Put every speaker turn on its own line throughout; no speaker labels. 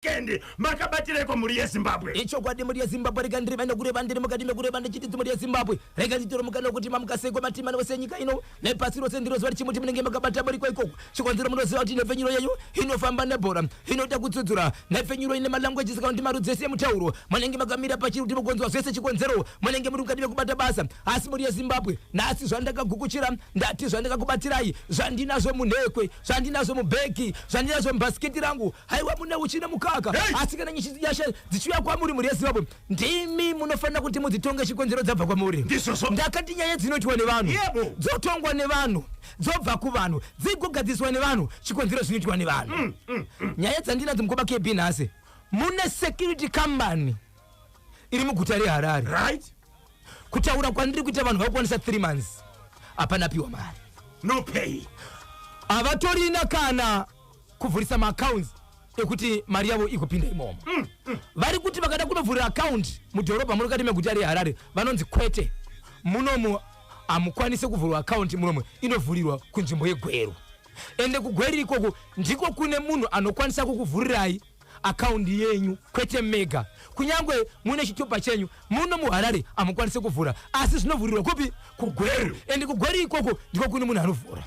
kendi makabatireko muri yeZimbabwe
icho kwadi muri yeZimbabwe rekandiri vana kureva ndiri mukati mekureva ndichiti muri yeZimbabwe rekanditoro mukana kuti mamukaseko matima wese nyika ino nepasi rose ndiro zvari chimuti munenge makabata muri kwaikoko chikonzero munoziva kuti nepfenyuro yenyu inofamba nebhora inoita kutsudzura nepfenyuro ine malanguage saka ndi marudzi ese mutauro munenge makamira pachiruti mugonzwa zvese chikonzero munenge muri mukati mekubata basa asi muri yeZimbabwe nasi zvandakagukuchira ndati zvandakakubatsirai zvandinazvo munhekwe zvandinazvo mubheki zvandinazvo mubhasiketi rangu haiwa mune uchina mukaka asi kana nyisi yasha dzichiuya kwamuri muri yeZimbabwe ndimi munofanira kuti mudzitonge chikonzero dzabva kwamuri ndakati nyaya dzinoitwa nevanhu dzotongwa nevanhu dzobva kuvanhu dzigogadziswa nevanhu chikonzero zvinoitwa nevanhu nyaya dzandinadzo mukoba KB nhasi mune security company iri muguta reHarare
right
kutaura kwandiri kuita vanhu vakwanisa 3 months apana piwa mari
no pay
avatorina kana kuvhurisa maaccounts ekuti mari yavo ikupinda imomo vari kuti vakada kunovhurira account mudhorobha munokati meguta reHarare vanonzi kwete munomu amukwanise kuvhurwa account munomu inovhurirwa kunzvimbo yegweru ende kugweri ikoko ndiko kune munhu anokwanisa kukuvhurirai account yenyu kwete mega kunyangwe mune chitupa chenyu muno muHarare amukwanise kuvhura asi zvinovhurirwa kupi kugweru ende kugweri ikoko ndiko kune munhu anovhura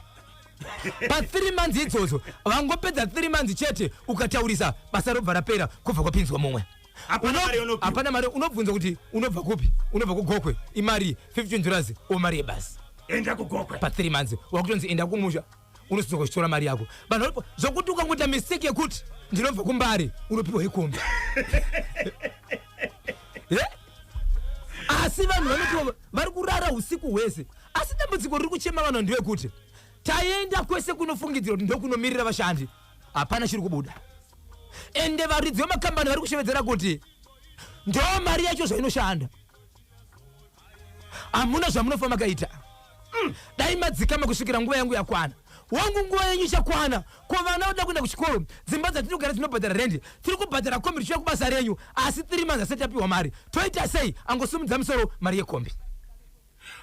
pa 3 months idzodzo vangopedza 3 months chete ukataurisa basa robva rapera kubva kwapinzwa mumwe apana mari unobvunza kuti unobva kupi unobva kugokwe imari $15 o mari yebasi
enda kugokwe
pa 3 months wakutonzi enda kumusha unositoka kuchitora mari yako vanhu zvokuti ukangoita mistake yekuti ndinobva kumbari unopiwa ikombi asi vanhu vanopiwa vari kurara usiku hwese asi dambudziko riri kuchema vanhu ndewekuti taenda kwese kunofungidzira kuti ndokunomirira vashandi hapana chiri kubuda ende varidzi vemakambani vari kushevedzera kuti ndo mari yacho zvainoshanda hamuna zvamunofa makaita dai madzikama kusvikira nguva yangu yakwana wangu nguva yenyu chakwana ko vana voda kuenda kuchikoro dzimba dzatinogara tinobhadhara rendi tiri kubhadhara kombi tichiuya kubasa renyu asi 3 months asati apiwa mari toita sei angosumudza musoro mari yekombi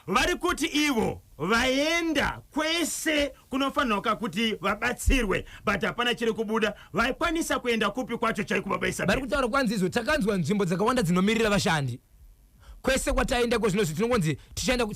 vari kuti ivo vaenda kwese kunofanirwa kuti vabatsirwe but hapana chiri kubuda vaikwanisa kuenda kupi kwacho chaikubabaisa
vari kutaura kwanzi izvo takanzwa nzvimbo dzakawanda dzinomirira vashandi kwese kwataendako zvinozvi tinongonzi tichaenda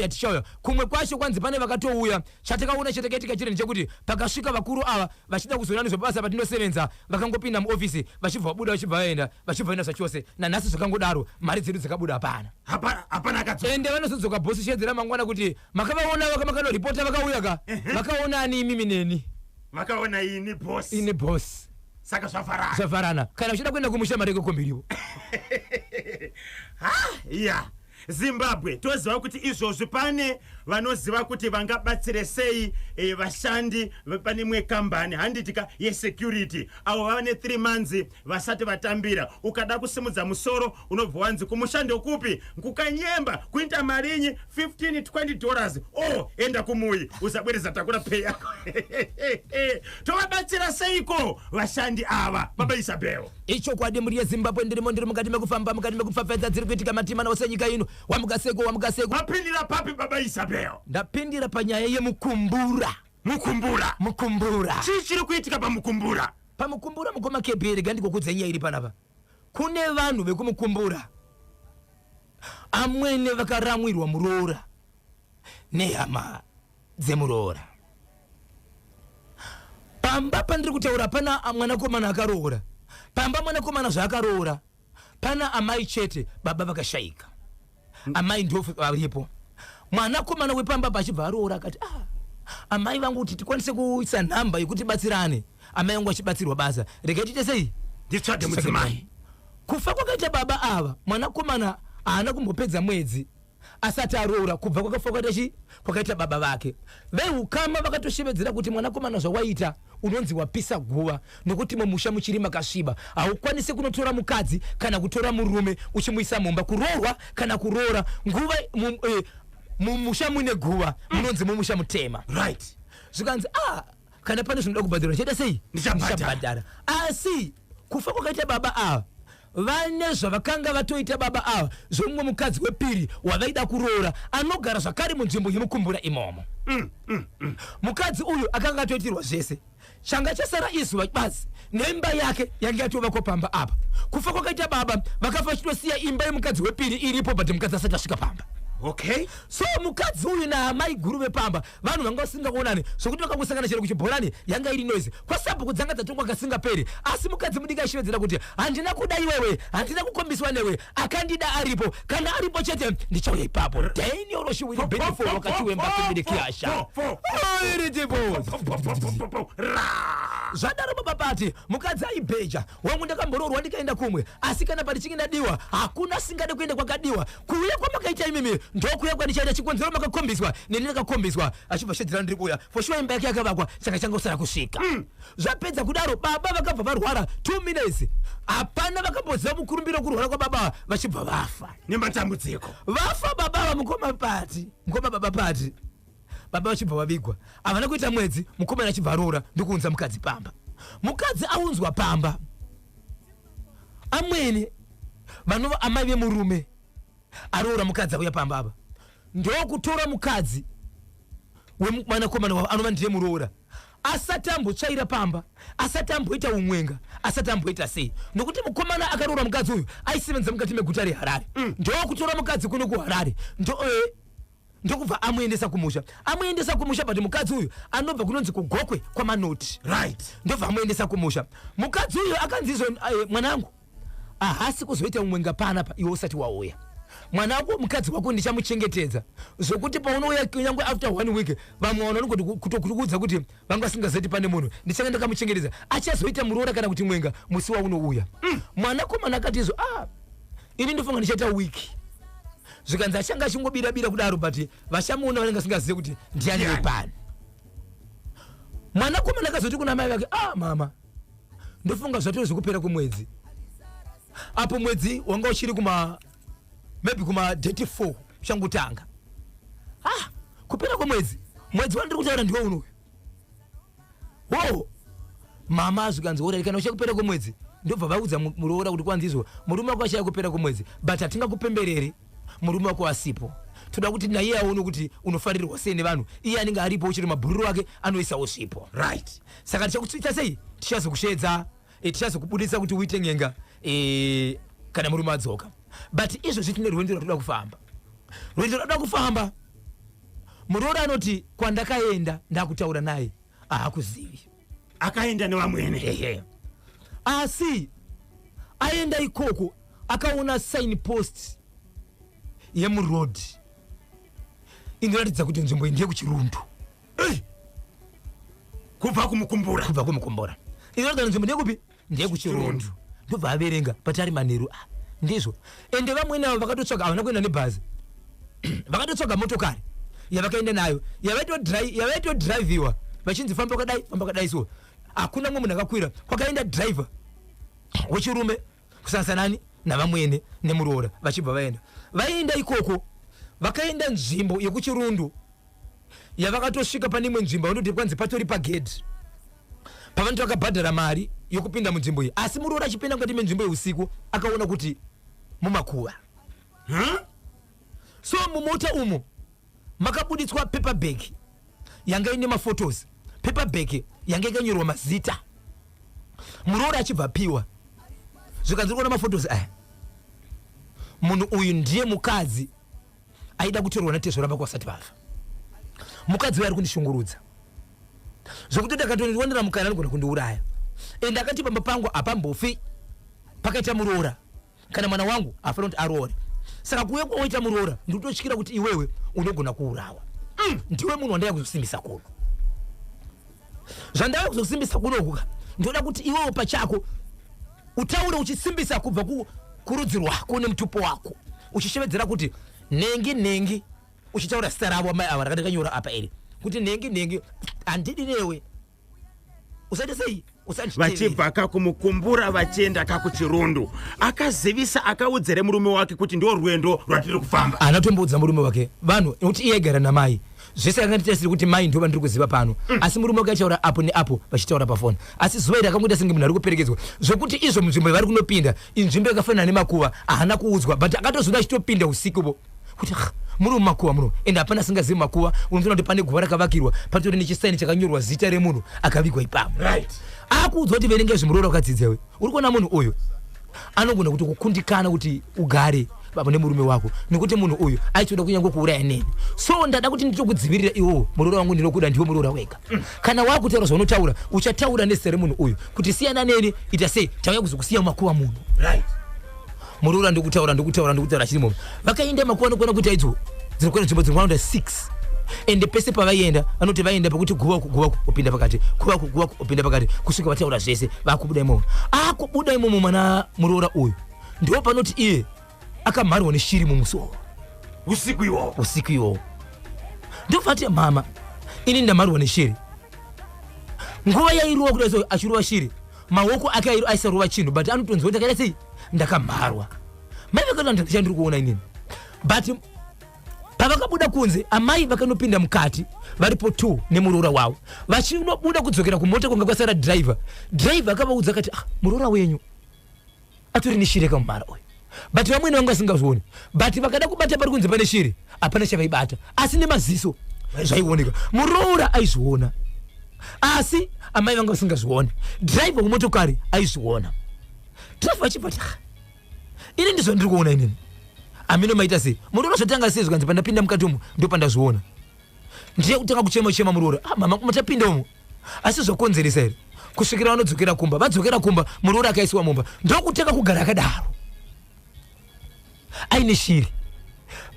tichauya kumwe kwacho kwanzi pane vakatouya chatakaona chatakaitika chiri ndechekuti pakasvika vakuru ava vachida kuzonaniswa basa patinosevenza vakangopinda muofisi vachibva vabuda vachibva vaenda vachibva vaenda zvachose nanhasi zvakangodaro mari dzedu dzakabuda
hapana akadzoka
ende vanozodzoka bhosi shedzera mangwana kuti makavaona vakamakandoripota vakauya ka vakaonani imi neni
vakaona
ini boss
saka
zvafarana kana uchida kuenda kumusha mari yekombiriwo
yeah Zimbabwe toziva kuti izvozvi pane vanoziva kuti vangabatsire sei vashandi pane imwe kambani handitika yesecurity avo vane 3 months vasati vatambira ukada kusimudza musoro unobva wanzi kumushando kupi nkukanyemba kuita marinyi $15-20 enda kumuyi usabwereza takura pay yako tovabatsira seiko vashandi ava baba Isabel
icho kwadi muri yeZimbabwe ndiri mukati mekufamba mukati mekupfapfadza dziri kuitika matima nawo nyika ino wamugaseko
mapindira papi baba Isabel
ndapindira panyaya yemukumbura
chiri kuitika pamukumbura
mukoma kebheri gandiko kudzenya iri panapa kune vanhu vekumukumbura amwene vakaramwirwa Muroora nehama dzemuroora pamba pandiri kutaura pana mwanakomana akaroora pamba mwanakomana zvaakaroora pana amai chete baba vakashayika amai ndofu varipo mwanakomana wepamba pachibva aroora akati amai vangu kuti tikwanise kuisa nhamba yekuti batsirane amai vangu achibatsirwa basa regai tiite sei
nditsvage mudzimai
kufa kwakaita baba ava mwanakomana haana kumbopedza mwedzi asati aroora kubva kwakafa kwakaita baba vake veukama vakatoshevedzera kuti mwanakomana zvawaita unonzi wapisa guva nokuti mumusha muchiri makasviba haukwanisi kunotora mukadzi kana kutora murume uchimuisa mumba kuroorwa kana kuroora nguva mumusha mune guva munonzi mumusha mutema
right
zvikanzi kana pane zvinoda kubhadhara chaita sei ndichabhadhara asi kufa kwakaita baba ava vane zvavakanga vatoita baba ava zvomumwe mukadzi wepiri wavaida kuroora anogara zvakare munzvimbo yemukumbura imomo mukadzi uyu akanga atoitirwa zvese changa chasara izuva basi nemba yake yange atova kopamba apa kufa kwakaita baba vakafa chitosiya imba yemukadzi wepiri iripo but mukadzi asati asvika pamba.
Okay,
so mukadzi uyu naamai guru vepamba vanhu vanga vasingaonani zvokuti vakangosangana chero kuchibhorani yanga iri noise kwasabhuku dzanga dzatongwa kasingaperi asi mukadzi mudiki achivedzera kuti handina kuda iwewe handina kukombiswa newe akandida aripo kana aripo chete ndichauya ipapo daini oroshiwiri benefo wakati wemba family kiasha iritipo zvadaro babapati mukadzi aibheja wangu ndakambororwa ndikaenda kumwe asi kana pari chingindadiwa hakuna singade kuenda kwakadiwa kuuya kwamakaita imimi ndokuya kwanichaita chikonzero makakombiswa neni ndakakombiswa achibva shedzera ndiri kuya foshuwa imba yake yakavakwa saka changosara kusvika zvapedza kudaro baba vakabva varwara 2 minutes hapana vakamboziva mukurumbiro kurwara kwababa vachibva vafa
nematambudziko
vafa baba mukoma baba pati baba vachibva vavigwa havana kuita mwedzi mukomana achibva roora ndikuunza mukadzi pamba mukadzi aunzwa pamba amwene vanova amai vemurume aroora mukadzi auya pamba apa ndokutora mukadzi wemwanakomana anova ndiye muroora asati ambotsvaira pamba asati amboita umwenga asati amboita sei nokuti mukomana akaroora mukadzi uyu aisevenza mukati meguta reharare ndokutora mukadzi kuno kuharare ndokubva amuendesa kumusha but mukadzi uyu anobva kunonzi kugokwe kwamanoti
right
ndobva amuendesa kumusha mukadzi uyu akanzizvo mwanangu ahasi kuzoita umwenga panapa iwe usati wauya mwana wako mukadzi wako ndichamuchengetedza zvokuti paunouya nyangwe after 1 week vamwe vanongoti kutokuudza kuti vanga vasingazoti pane munhu ndichanga ndakamuchengetedza achazoita muroora kana kuti mwenga musi waunouya mwanakomana akati izvo ini ndofunga ndichaita wiki zvikanzi achanga achingobira kudaro but vashamuona vanenge vasingazive kuti ndiani wepani mwanakomana akazoti kuna mai vake mama ndofunga zvatoo zvekupera kwemwedzi apo mwedzi wanga uchiri maybe kuma 34 changutanga kupera kwemwedzi wandiri kutaura ndiwo unoyu mama azvikanzi ora kana uchakupera kwemwedzi ndobva vaudza muroora kuti kwanzizvo murume wako achaya kupera kwemwedzi but hatingakupembereri murume wako asipo toda kuti naiye aone kuti unofarirwa sei nevanhu iye anenge aripo uchiri mabhururu ake anoisawo svipo
right
saka tichakutsvita sei tichazokushedza tichazokubudisa kuti uite ngenga kana murume adzoka but izvozvi tine rwendo rwatoda kufamba muroora anoti kwandakaenda ndakutaura naye hakuzivi
akaenda nevamwene
asi aenda ikoko akaona sign post yemuroad inoratidza kuti nzvimbo iyi ndiye kuchirundu
kubva kumukumbura
inoratidza nzvimbo ndeyekupi ndiye kuchirundu ndobva averenga patari manheru ndizvo ende vamwene avo vakatotsvaga havana kuenda nebhazi vakatotsvaga motokari yavakaenda nayo yavaitodhiraivhiwa vachinzi famba kadai so hakuna mwe munhu akakwira kwakaenda dhiraivha wechirume kusanganani navamwene nemuroora vachibva vaenda ikoko vakaenda nzvimbo yekuchirundu yavakatosvika pane imwe nzvimbo vanoti kwanzi patori pagedhi pavanoti vakabhadhara mari yokupinda munzvimbo iyi asi muroora achipinda mukati menzvimbo yeusiku akaona kuti mumakuva so mumota umo makabuditswa paperbag yanga ine mafotos paperbag yanga ikanyorwa mazita muroora achibva piwa zvikanzi kuona mafotos aya munhu uyu ndiye mukadzi aida kutorwa natezo ramba kwasati vafa mukadzi uyu ari kundishungurudza zvokuti ndakatondionera mukana anogona kundiuraya ende akati pamba pangu hapambofi pakaita muroora kana mwana wangu hafana kuti aroore saka kuuya kwaoita muroora ndikutotyira kuti iwewe unogona kuurawa ndiwe munhu wandaya kuzosimbisa kuno zvandaya kuzosimbisa kuno ndoda kuti iwewe pachako utaure uchisimbisa kubva kurudzi rwako nemutupo wako uchishevedzera kuti nengi uchitaura zita ravo mai ava rakandikanyora apa eri kuti nengi handidi newe usaita sei
vachibva kakumukumbura vachienda kakuchirundu akazivisa akaudzere murume wake kuti ndo rwendo rwatiri kufamba
anatomboudza murume wake vanhu nokuti iye agara namai zvese akanditasiri kuti mai ndo vandiri kuziva pano asi murume wake achaura apo neapo vachitaura pafoni asi zuva iri akangoita senge munhu ari kuperekedzwa zvokuti izvo munzvimbo yavari kunopinda inzvimbo yakafanana nemakuva haana kuudzwa but akatozoda achitopinda usikupo kuti muri mumakuva muno ende hapana singazivi makuva unoona kuti pane guva rakavakirwa patori nechisaini chakanyorwa zita remunhu akavigwa ipapo akuudzwa kuti verenge zvimuroora wakadzidzewe uri kuona munhu uyu anogona kuti kukundikana kuti ugare baba nemurume wako nekuti munhu uyu aichoda kunyange kuuraya neni so ndada kuti nditokudzivirira iwo muroora wangu ndinokuda ndiwe muroora wega kana wakutaura zvaunotaura uchataura nezita remunhu uyu kuti siyana neni ita sei tauya kuzokusiya mumakuva munhu muroora ndikutaura chiri momo vakaenda makuva nokuona kuti aidzo dzinokwena nzvimbo dzinokwanda 6 ende pese pavaienda vanoti vaenda pakuti guva upinda pakati guva upinda pakati kusvika vataura zvese vakubuda imomo akubuda imomo mwana muroora uyu ndo panoti iye akamharwa neshiri mumusoro
usiku
iwowo ndofati mama ini ndamharwa neshiri nguva yairova kudai achirova shiri maoko ake aisarova chinhu but anotonzwa kuti akaita sei ndakamharwa maivakana ndandichandiri kuona inini but pavakabuda kunze amai vakanopinda mukati varipo 2 nemuroora wavo vachinobuda kudzokera kumota kunga kwasara driver akavaudza akati muroora wenyu atori neshiri akamhara uyu but vamwene vangu vasingazvioni but vakada kubata pari kunze pane shiri hapana chavaibata asi nemaziso zvaioneka muroora aizviona asi amai vanga vasingazvioni driver wemotokari aizviona driver achibata ini ndizvo ndiri kuona inini amino maita sei muroora zvatanga sei zvikanzi pandapinda mukati umo ndo pandazviona ndiye kutanga kuchema muroora mama matapinda umo asi zvakonzeresa here kusvikira vanodzokera kumba vadzokera kumba muroora akaisiwa mumba ndokutanga kugara akadaro aine shiri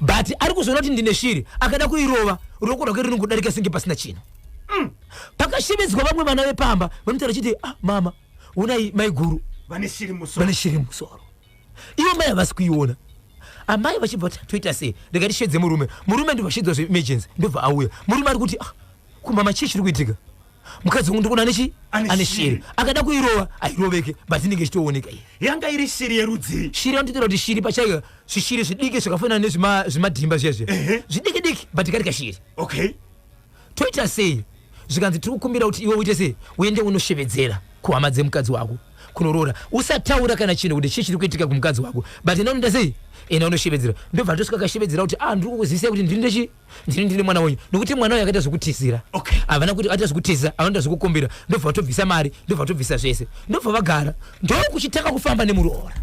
but ari kuzoona kuti ndine shiri akada kuirova ruoko rwake riri kudarika senge pasina chinhu pakashemedzwa vamwe vana vepamba vanotaura chiti mama unai mai guru
vane shiri
musoro ivo mai havasi kuiona amai vachibva toita sei ndikatishedze murume ndovashedzwa zveemergency ndobva auya murume ari kuti kumama chii chiri kuitika mukadzi wangu ndikuona ane shiri akada kuirova airoveke but inenge ichitooneka iyi
yanga iri shiri yerudzi
shiri anototaura kuti shiri pachaiyo zvishiri zvidiki zvakafanana nezvimadhimba zvezve zvidiki but kari kashiri
okay
toita sei zvikanzi tiri kukumbira kuti iwe uite sei uende unoshevedzera kuhama dzemukadzi wako kunoroora usataura kana chinhu kuti chii chiri kuitika kumukadzi wako but inonoita sei ena unoshevedzera ndobva ndosvika akashevedzera kuti ndiri kukuzivisa kuti ndine mwana wenyu nokuti mwana uyu akaita zvokutisira havana kuti aita zvokutisira anoita zvokukumbira ndobva vatobvisa mari ndobva vatobvisa zvese ndobva vagara ndokuchitanga kufamba nemuroora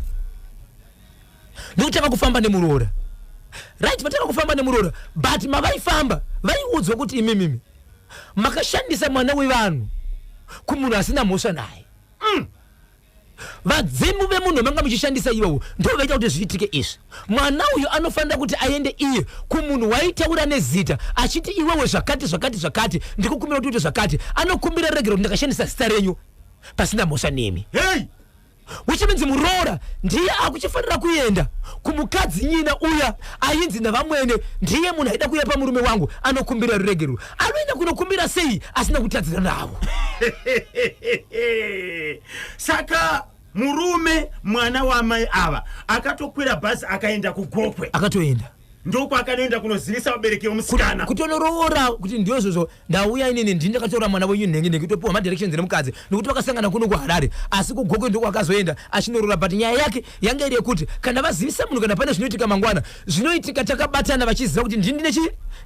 right vatanga kufamba nemuroora but mavaifamba vaiudzwa kuti imimimi makashandisa mwana wevanhu kumunhu asina mhosva naye vadzimu vemunhu manga muchishandisa ivovo ndo vaita kuti zviitike izvi mwana uyu anofanira kuti aende iye kumunhu waitaura nezita achiti iwewe zvakati ndikukumbira kuti uite zvakati anokumbira regero kuti ndakashandisa zita renyu pasina mhosva nemi which means muroora ndiye akuchifanira kuenda kumukadzi nyina uya ainzi navaMwene ndiye munhu aida kuya pamurume wangu anokumbira ruregero anoenda kunokumbira sei asina kutadzira navo
saka murume mwana wamai ava akatokwira bhazi akaenda kugokwe
akatoenda
ndoko akanoenda kunozivisa vabereki vemusikana
kutonoroora kuti ndiozvozvo ndauya inini ndindakatora mwana wenyu nhengi topiwa madirections nemukadzi nekuti vakasangana kuno kuharare asi kugokwe ndoko akazoenda achinoroora but nyaya yake yanga iri yekuti kana vazivisa munhu kana pane zvinoitika mangwana zvinoitika takabatana vachiziva kuti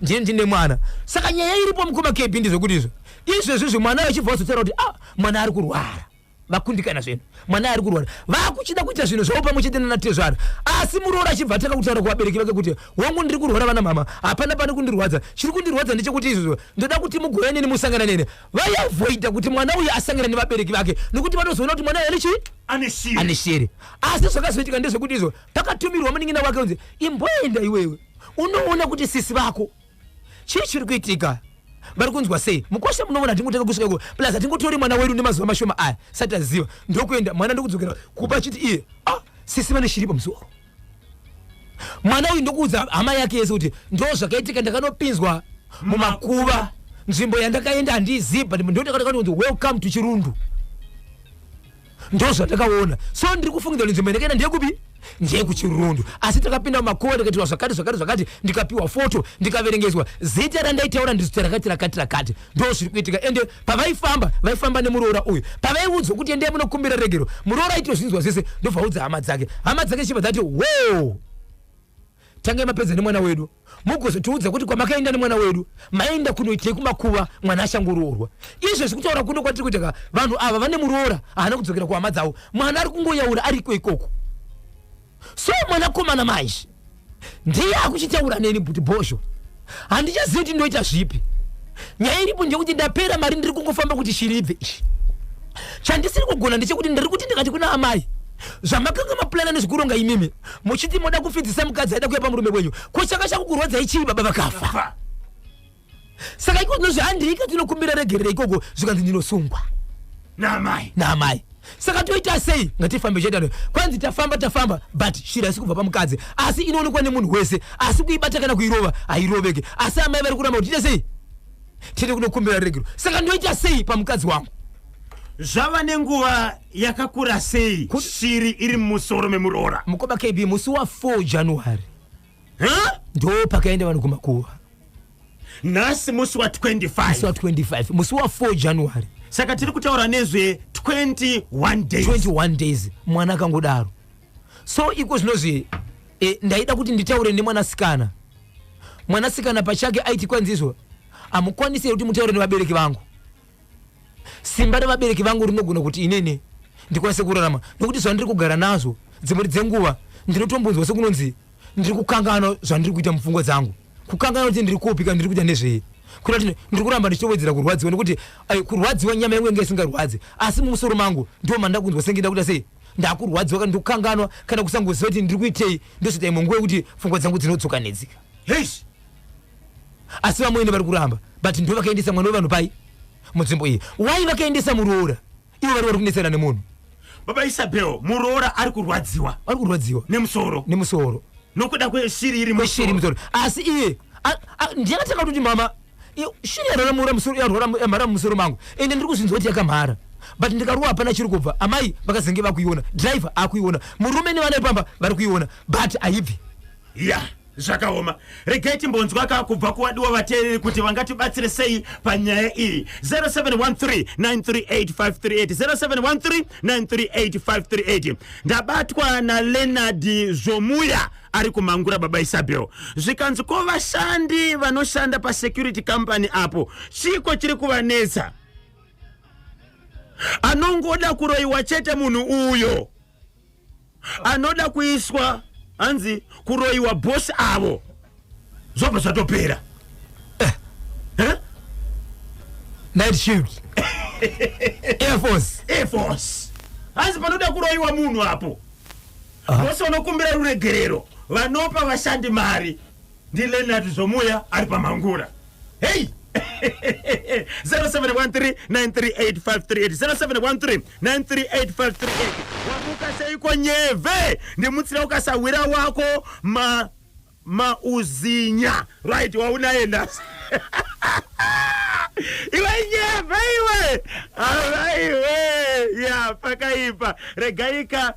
ndine mwana saka nyaya iripo mukumakepi ndizvokuti izvezvizvi mwana achibva vazotaura kuti mwana ari kurwara vakundikana zvinhu mwana ari kurwara vakuchida kuita zvinhu zvavo pamwe chete nanatezvara asi muroora achibva atanga kutaura kuvabereki vake kuti wangu ndiri kurwara vana mama hapana pane kundirwadza chiri kundirwadza ndechekuti izvozvo ndoda kuti mugouya neni musangana nene vaiavoida kuti mwana uyu asangana nevabereki vake nokuti vanozoona kuti mwana uyu ane shiri asi zvakazoitika ndezvekuti izvo pakatumirwa munin'ina wake unzi imboenda iwewe unoona kuti sisi vako chii chiri kuitika vari kunzwa sei mukosha munoona tingotanga kusvika iko plus hatingotori mwana wedu nemazuva mashoma aya sati aziva ndokuenda mwana ndokudzokera kupa chiti iye sisi vane shiri pamusoro mwana uyu ndokuudza hama yake yese kuti ndo zvakaitika ndakanopinzwa mumakuva nzvimbo yandakaenda handizivi but ndotakati welcome to Chirundu ndo zvatakaona so ndiri kufungidzwa kuti nzvimbo yandakaenda ndeyekupi ndeyekuchirundu asi takapinda mumakuva ndikatiwa zvakati ndikapiwa foto ndikaverengeswa zita randaitaura ndizita rakati ndo zviri kuitika ende pavaifamba nemuroora uyu pavaiudzwa kuti endei munokumbira regero muroora aitozvinzwa zvese ndobva audza hama dzake chibva dzati wo tange mapedza ni mwana wedu mugozotiudza kuti kwamakaenda ni mwana wedu maenda kunoitei kumakuva mwana ashangurorwa izvo zvekutaura kuno kwatiri kuita vanhu ava vane Muroora haana kudzokera kuhama dzavo mwana ari kungoyaura ariko ikoko so mwanakomana manje ndiye akuchitaura neni kuti bosho handichazivi kuti ndoita zvipi nyaya iripo ndekuti ndapera mari ndiri kungofamba kuti shiribve ishi chandisiri kugona ndechekuti ndiri kuti ndikati kuna amai zvamakanga maplana nezvikuronga imimi muchiti moda kufidzisa mukadzi aida kuya pamurume wenyu ko chaka chakukurwadzai chii baba vakafa saka iko nozvaandika tinokumbira regerera ikoko zvikanzi ndinosungwa naamai saka toita sei ngatifambe chedano kwanzi tafamba but shira isi kubva pamukadzi asi inoonekwa nemunhu wese asi kuibata kana kuirova hairoveke asi amai vari kuramba kuti ite sei tiri kunokumbira regero saka ndoita sei pamukadzi wangu
zvava nenguva yakakura sei shiri iri mumusoro meMuroora
mukoba KB musi wa 4 January ndo pakaenda vanhu kumakuva
nhasi musi wa 25
musi wa 4 January
saka tiri kutaura nezve
21 days mwana akangodaro so iko zvinozve ndaida kuti nditaure nemwanasikana pachake aiti kwanzizvo amukwanise kuti mutaure nevabereki vangu simba revabereki vangu rinogona kuti inene ndikwanise kurarama nokuti zvandiri kugara nazvo dzimwe dzenguva ndinotombunzwa sekunonzi ndiri kukangana zvandiri kuita mupfungwa dzangu kukangana kuti ndiri kupika ndiri kuita nezvei kuti ndiri kuramba ndichitowedzera kurwadziwa nekuti kurwadziwa nyama yangu yanga isingarwadzi asi mumusoro mangu ndo mandakunzwa senge ndakuita sei ndakurwadziwa kana ndikukanganwa kana kusangoziva kuti ndiri kuitei ndosvita imwe nguva yekuti pfungwa dzangu dzinodzoka nedzika asi vamwene vari kuramba but ndo vakaendesa mwana wevanhu pai munzvimbo iyi wai vakaendesa Muroora ivo vari kunetsera nemunhu
baba Isabel Muroora ari kurwadziwa nemusoro nokuda kweshiri iri musoro
asi iye ndiyakatanga kuti mama shiri yararora musoro yarwara mumusoro mangu ende ndiri kuzvinzwa kuti yakamhara but ndikaruwa hapana chiri kubva amai vakazenge vakuiona driver akuiona murume nevana ipamba vari kuiona but haibvi
zvakaoma regai timbonzwa kubva kuwadiwa vateereri kuti vangatibatsire sei panyaya iyi 0713938538 0713938538 ndabatwa naLeonard Zomuya ari kumangura baba Isabel zvikanzi ko vashandi vanoshanda pasecurity company apo chiko chiri kuvanetsa anongoda kuroiwa chete munhu uyo anoda kuiswa hanzi kuroiwa boss avo zvobva zvatopera
night shift Air Force
hanzi panoda kuroiwa munhu apo boss vanokumbira ruregerero vanopa vashandi mari ndi Leonard Zomuya ari pamangura 0713938538 0713938538 wamuka seiko nyeve ndimutsira ukasawira wako mauzinya right waunaenda iwe nyeve iwe ya pakaipa regaika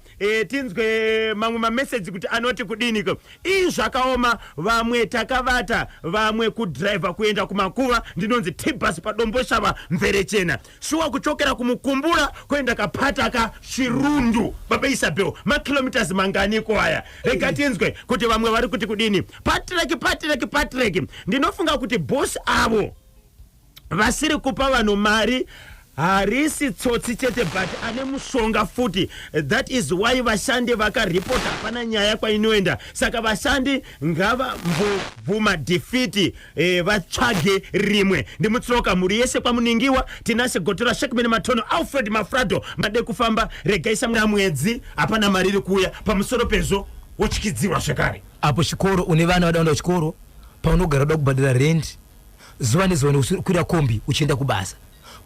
tinzwe mamwe mamessage kuti anoti kudiniko izvakaoma vamwe takavata vamwe kudriver kuenda kumakuva ndinonzi tibus padombo shava mvere chena shuwa kuchokera kumukumbura kuenda kapataka Shirundu baba Isabel makilometers manganiko aya rega tinzwe kuti vamwe vari kuti kudini patreki ndinofunga kuti boss avo vasiri kupa vanhu mari harisi tsotsi chete but ane mushonga futi that is why vashandi vakaripota hapana nyaya kwainoenda saka vashandi ngava mbobvuma defeat vatsvage rimwe ndimutsoka muri yese kwamuningiwa tinase gotora Shekmeni Matono Alfred Mafrado made kufamba regaisa muna mwedzi hapana mari iri kuuya pamusoro pezo wochikidziwa zvekare
apo chikoro une vana vadaenda chikoro paunogara uda kubhadhara rent zuva nezuva nekukwira kombi uchienda kubasa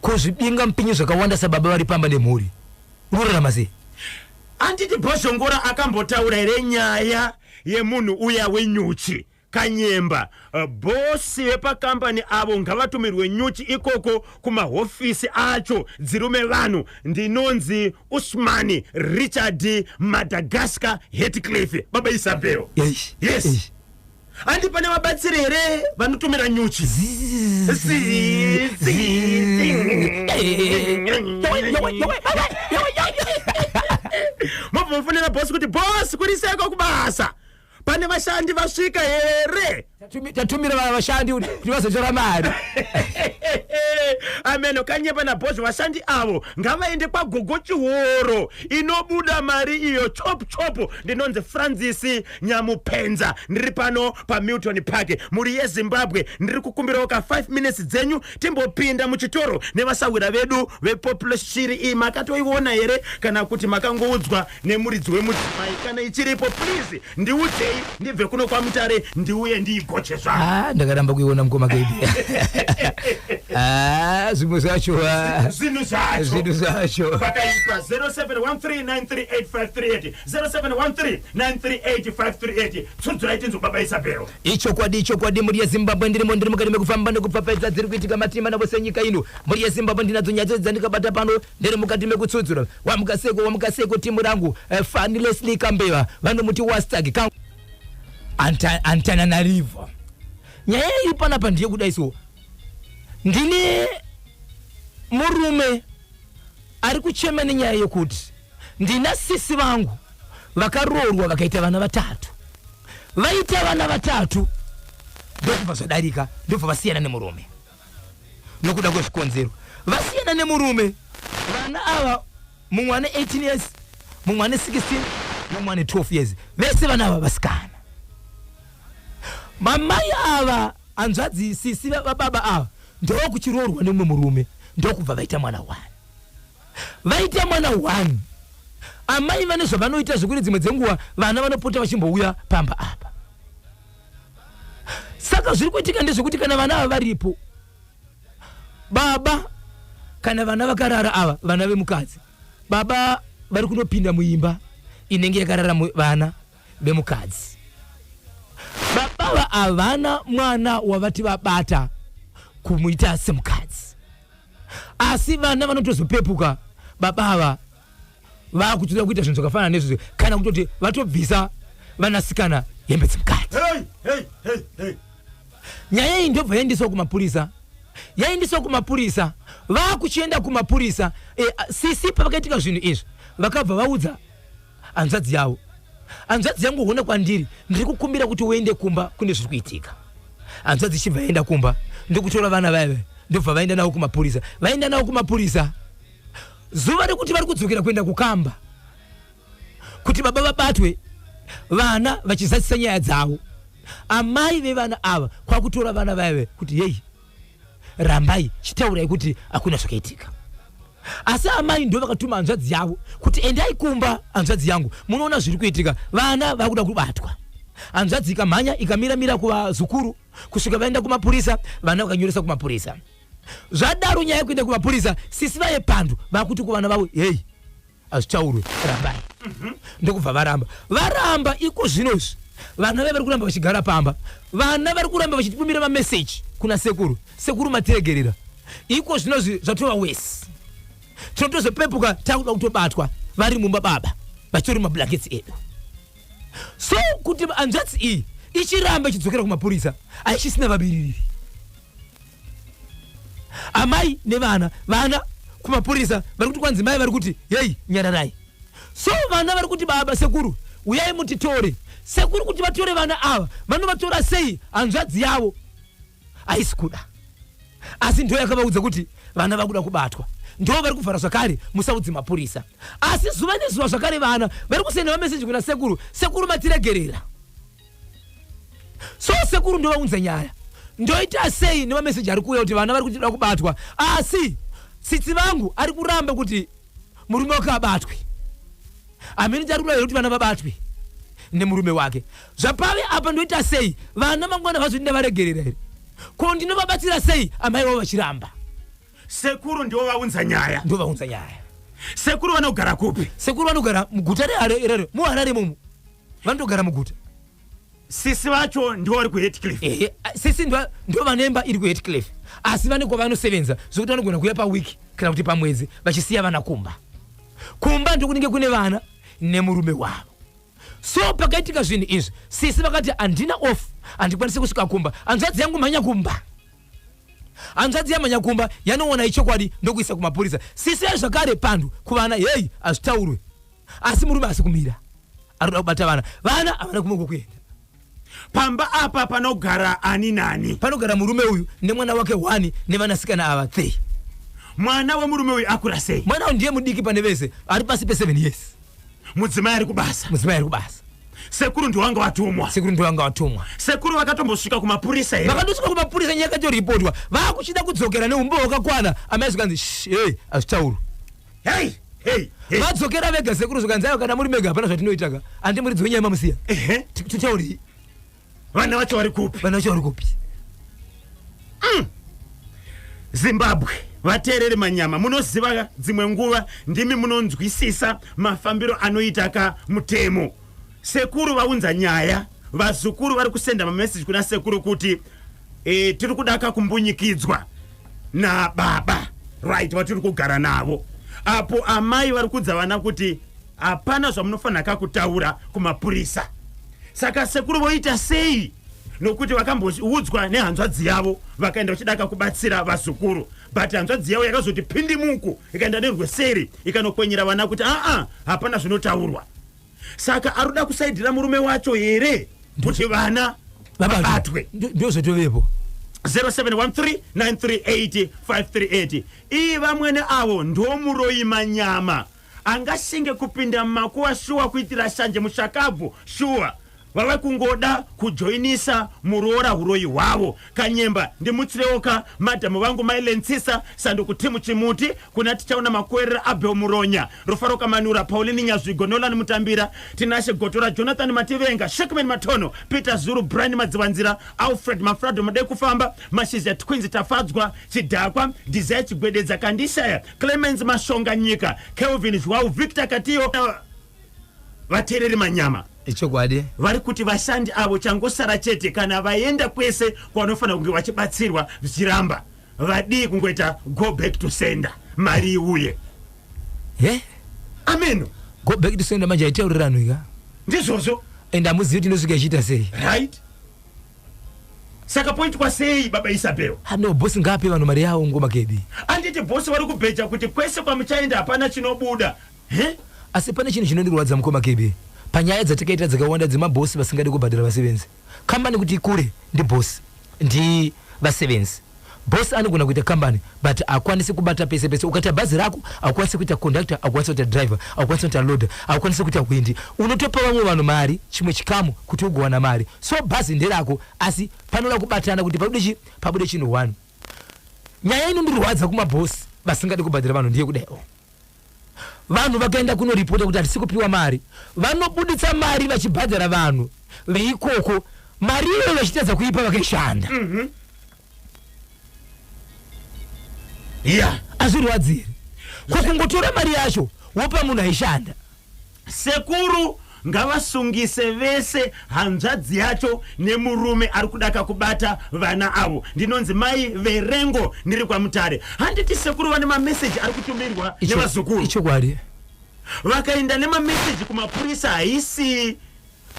kozvibinga mpinyu zvakawanda sababa vari pamba nemhuri urarama sei
anditi Bhoshongora akambotaura here nyaya yemunhu uya wenyuchi Kanyemba bosi vepakambani avo ngavatumirwe nyuchi ikoko kumahofisi acho dzirume vanhu ndinonzi Usmani Richard Madagascar Heathcliff baba Isabel yes andi pane vabatsiri here vanotumira nyuchi mabvomufonera bosi kuti bosi kuriseko kubasa pane vashandi vasvika here
tatumira vashandi kuti vazotora mari
ameno kanyepa nabhozvo vashandi avo ngavaende kwagogo chiworo inobuda mari iyo chopo ndinonzi Francis Nyamupenza ndiri pano paMilton Park muri yeZimbabwe ndiri kukumbirawo ka 5 minutes dzenyu timbopinda muchitoro nevasawira vedu vepopuleshiri iyi makatoiona here kana kuti makangoudzwa nemuridzi wemudzimai kana ichiripo please ndiudzei ndibve kuno kwaMutare ndiuye ndiigoche zvangu
ndakaramba kuiona mukoma keidi zvimwe zvacho
zvinhu zvacho pakaipa 0713938538 0713938538 tsudzurai tinzobabaisa bhero
ichokwadi muri yeZimbabwe ndirimo ndiri mukati mekufamba nekupfapfaidza dziri kuitika matima navose nyika ino muri yeZimbabwe ndinadzo nyaya dzandikabata pano ndiri mukati mekutsudzura wamukaseko timu rangu Fanny Leslie Kambeva vanomuti wastag Antananarivo nyaya iri panapa ndiye kudaiso ndine murume ari kuchema nenyaya yokuti ndina sisi vangu vakaroorwa vakaita vana vatatu vaita vana vatatu ndokubva zvadarika ndobva vasiyana nemurume nokuda kwezvikonzero vasiyana nemurume vana ava mumwe ane 18 years mumwe ane 16 mumwe ane 12 years vese vana ava vasikana mamai ava anzvadzi sisi vababa ava ndokuchiroorwa nemumwe murume ndokubva vaita mwana 1 amai vane zvavanoita zvekuti dzimwe dzenguva vana vanopota vachimbouya pamba apa saka zviri kuitika ndezvekuti kana vana ava varipo baba kana vana vakarara ava vana vemukadzi baba vari kunopinda muimba inenge yakarara vana vemukadzi baba havana mwana wavati vabata kumuita semukadzi asi vana vanotozopepuka baba ava vakutoda kuita zvinhu zvakafanana nezvizvo kana kutoti vatobvisa vanasikana hembe dzemukadzi nyaya iyi ndobva yaendeswa kumapurisa vakuchienda kumapurisa sisi pavakaitika zvinhu izvi vakabva vaudza hanzvadzi yavo hanzvadzi yangu huona kwandiri ndiri kukumbira kuti uende kumba kune zviri kuitika hanzvadzi ichibva yaenda kumba ndokutora vana vaive ndobva vaenda navo kumapurisa zuva rekuti vari kudzokera kuenda kukamba kuti baba vabatwe vana vachizadzisa nyaya dzavo amai vevana ava kwakutora vana vaive kuti hei rambai chitaurai kuti hakuna zvakaitika asi amai ndo vakatuma hanzvadzi yavo kuti endai kumba hanzvadzi yangu munoona zviri kuitika vana vakuda kubatwa hanzvadzi ikamhanya ikamira kuvazukuru kusvika vaenda kumapurisa vana vakanyoresa kumapurisa zvadaro nyaya yekuenda kumapurisa sisi vaye pandu vakuti kuvana vavo hei hazvitaurwe rambai ndokubva varamba iko zvinozvi vana vari kuramba vachigara pamba vana vari kuramba vachitumira mameseji kuna sekuru matiregerera iko zvinozvi zvatova wesi tinotozopepuka takuda kutobatwa vari mumba baba vachitori mablankets edu so kuti hanzvadzi iyi ichiramba ichidzokera kumapurisa aichisina vabiririri amai nevana kumapurisa vari kuti kwanzi mai vari kuti hei nyararai so vana vari kuti baba sekuru uyai mutitore sekuru kuti vatore vana ava vanovatora sei hanzvadzi yavo haisi kuda asi ndo yakavaudza kuti vana vakuda kubatwa ndo vari kuvhara zvakare musaudzi mapurisa asi zuva nezuva zvakare vana vari kusenda vameseji kuna sekuru matiregerera so sekuru ndo vaunza nyaya ndoita sei nevameseji ari kuuya kuti vana vari kuchida kubatwa asi tsitsi vangu ari kuramba kuti murume wake abatwe amene ari kurayira kuti vana vabatwe nemurume wake zvapave apa ndoita sei vana mangwana vazodinda varegerera here ko ndinovabatsira sei amai vavo vachiramba
sekuru ndo vaunza nyaya
sekuru
vanogara kupi
sekuru vanogara muguta rerere muharare momo vanotogara muguta
sisi vacho ndo vari kuHeathcliff
sisi ndo vanemba iri kuHeathcliff asi vane kwavanosevenza zvokuti vanogona kuuya pawiki kana kuti pamwedzi vachisiya vana kumba ndokunenge kune vana nemurume wavo so pakaitika zvinhu izvi sisi vakati handina off handikwanisi kusvika kumba hanzvadzi yangu mhanya kumba hanzvadzi yamhanya kumba yanoona ichokwadi ndokuisa kumapurisa sisi zvakare pandu kuvana hei hazvitaurwe asi murume asi kumira arikuda kubata vana havana kumwe kuenda
pamba apa panogara ani nani?
Panogara murume uyu nemwana wake 1 nevanasikana ava 3.
Mwana wa murume uyu akura sei?
Mwana ndiye mudiki pane vese ari pasi pe 7 years.
Mudzimai ari kubasa. Sekuru ndi wanga watumwa. Sekuru vakatombosvika kumapurisa here.
Vakandosvika kumapurisa nyaya cho reportwa. Vakuchida kudzokera neumbo wakakwana amazwi kanzi hey azvitauro.
Hey.
Vadzokera vega sekuru zvakanzi kana muri mega hapana zvatinoitaka. Andi muri dzonyama musiya. Titauri.
Vana vacho vari kupi? Zimbabwe vateereri manyama munoziva dzimwe nguva ndimi munonzwisisa mafambiro anoitaka mutemo. Sekuru vaunza nyaya, vazukuru vari kusenda mamessage kuna sekuru kuti tiri kudaka kumbunyikidzwa na baba, right, vatiri kugara navo. Apo amai vari kudza vana kuti hapana zvamunofanira kutaura kumapurisa. Saka sekuru voita sei? Nokuti vakamboudzwa nehanzvadzi yavo vakaenda vachidaka kubatsira vazukuru, but hanzvadzi yavo yakazoti pindimuku ikaenda nerweseri ikanokwenyera vana kuti hapana zvinotaurwa. Saka aruda kusaidira murume wacho here kuti vana vabatwe.
Ndio zvotovepo.
0713938538. vamwene avo ndo muroyi manyama angashinge kupinda mumakuva shuwa kuitira shanje mushakabvu shuwa vava kungoda kujoinisa Muroora uroyi hwavo. Kanyemba ndimutsireoka madhamu vangu mailensisa sanduku timu chimuti kuna tichaona makwerera abheo muronya rofaroka manura Paulini Nyazvigo Nolan Mutambira Tinashe Gotora Jonathan Mativenga Shekman Matono Peter Zuru Brian Madzivanzira Alfred Mafrado Made kufamba Mashizia Twins Tafadzwa Chidakwa Desire Chigwededza Kandishaya Clemens Mashonga Nyika Kelvin Joao Victor Katio vateereri manyama.
Ichokwadi
vari kuti vashandi avo changosara chete kana vaenda kwese kwanofanira kunge vachibatsirwa zvichiramba vadii kungoita go back to sender mari iuye. Amen.
Go back to sender manje aitaurirano ika
ndizvozvo
ende hamuzivi kuti inosvika ichiita sei,
right? Saka point kwa sei baba Isabel?
No bosi ngape vanhu mari yavo ngomakedi.
Anditi bosi vari kubheja kuti kwese kwamuchaenda hapana chinobuda.
Asi pane chinhu chinondirwadza mukomakebe panyaya dzatakaita dzakawanda dzemabhosi vasingadi kubhadhara vasevenzi. Kambani kuti ikure ndi bosi ndi vasevenzi. Bosi anogona kuita kambani but akwanisi kubata pese pese. Ukata bhazi rako akwanisi kuita conductor, akwanisi kuita driver, akwanisi kuita loader, akwanisi kuita windi. Unotopa vamwe vanhu mari chimwe chikamu kuti ugowana mari. So bhazi nderako asi panoda kubatana kuti pabude chinhu 1. Nyaya inondirwadza kumabhosi vasingadi kubhadhara vanhu ndiye kudai. Vanhu vakaenda kunoripota kuti hatisi kupiwa mari, vanobuditsa mari vachibhadhara vanhu veikoko, mari iyo vachitadza kuipa vakaishanda. Azvirwadziri kukungotora mari yacho wopa munhu aishanda.
Sekuru ngavasungise vese hanzvadzi yacho nemurume ari kudaka kubata vana avo. Ndinonzi mai verengo ndiri kwaMutare. Handiti sekuru vane mameseji ari kutumirwa nevazukuru.
Ichokwadi
vakaenda nemameseji kumapurisa haisi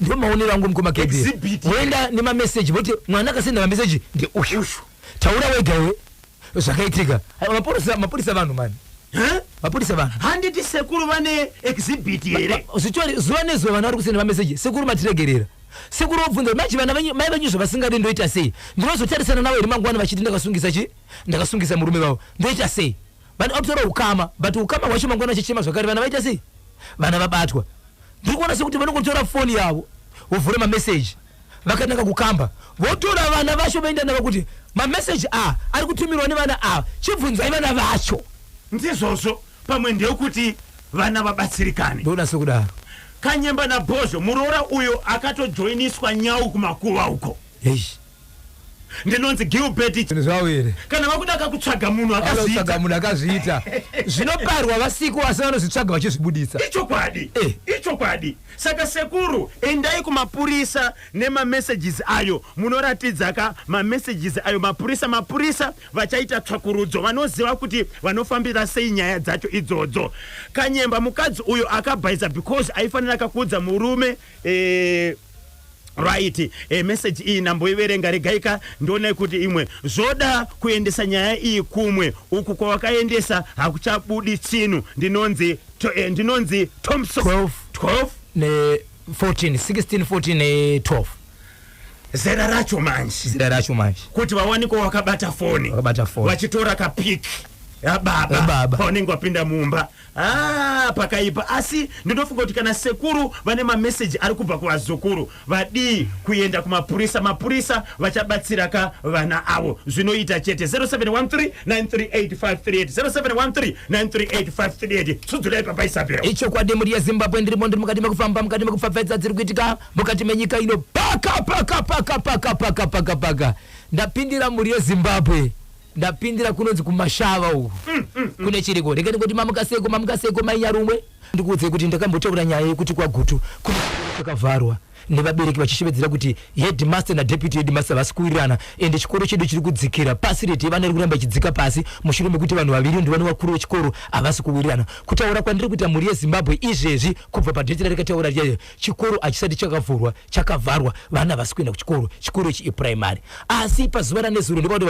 ndio maonero angu mukomakedi. Woenda nemameseji voti mwana akasenda mameseji ndi uyu taura wegawe zvakaitika. Mapurisa vanhu mani. Mapurisa vanhu
handiti sekuru vane exhibit here.
Zuva nezuva vana vari kusenda mameseji sekuru matiregerera. Sekuru obvunza machi vana mai vanyuzvo vasingadi ndoita sei. Ndinozotarisana navo iri mangwana vachiti ndakasungisa murume vavo ndoita sei. Vanhu vakutora ukama but ukama hwacho mangwana chichema zvakare vana vaita sei. Vana vabatwa. Ndiri kuona sekuti vanongotora foni yavo vovhura mameseji vakanaka kukamba votora vana vacho vaenda navo kuti mameseji ari kutumirwa nevana ava chibvunzai vana vacho.
Ndizvozvo pamwe ndeyekuti vana vabatsirikane.
Ndona sekudaro.
Kanyemba naBhozho Muroora uyo akatojoiniswa nyau kumakuva uko. Ndinonzi Gilbert
zvawere
kana vakuda kutsvaga munhu
akazviita zvinoparwa vasiku asi vanozvitsvaga vachizvibudisa.
Ichokwadi. Saka sekuru endai kumapurisa nemamessages ayo munoratidza ka mamessages ayo mapurisa vachaita tsvakurudzo vanoziva kuti vanofambira sei nyaya dzacho idzodzo. Kanyemba mukadzi uyo akabhaisa because aifanira kakudza murume right. Message iyi namboiverenga regaika ndone kuti imwe zvoda kuendesa nyaya iyi kumwe uku kwawakaendesa hakuchabudi chinhu. Ndinonzi Thompson
12 ne 14 16 14 ne 12
zera racho manje kuti vawaniko wakabata foni vachitora kapiki baba paunenge wapinda mumba pakaipa. Asi ndinofunga kuti kana sekuru vane mameseji ari kubva kuvazukuru vadi kuenda kumapurisa vachabatsiraka vana avo zvinoita chete. 0713938538 0713938538 tsudzurai papa Isabel.
Icho kwade muri yeZimbabwe ndirimo ndiri mukati mekufamba mukati mekufafedza dziri kuitika mukati menyika ino paka ndapindira muri yeZimbabwe ndapindira kunonzi kumashava uku kune chiriko rekeni kuti mamukaseko mainyarumwe ndikuudze kuti ndakambotaura nyaya yekuti kwagutu kune chakavarwa nevabereki vachishevedzera kuti headmaster na deputy headmaster vasikuwirirana ende chikoro chedu chiri kudzikira pasi rete vana ri kuramba chidzika pasi mushure mekuti vanhu vaviri ndi vana vakuru vechikoro havasi kuwirirana. Kutaura kwandiri kuita muri yeZimbabwe izvezvi kubva padhetera rekataura chikoro achisati chakavhurwa chakavarwa vana vasi kuenda kuchikoro ichi iprimary. Asi pazuva ranezuro ndikuti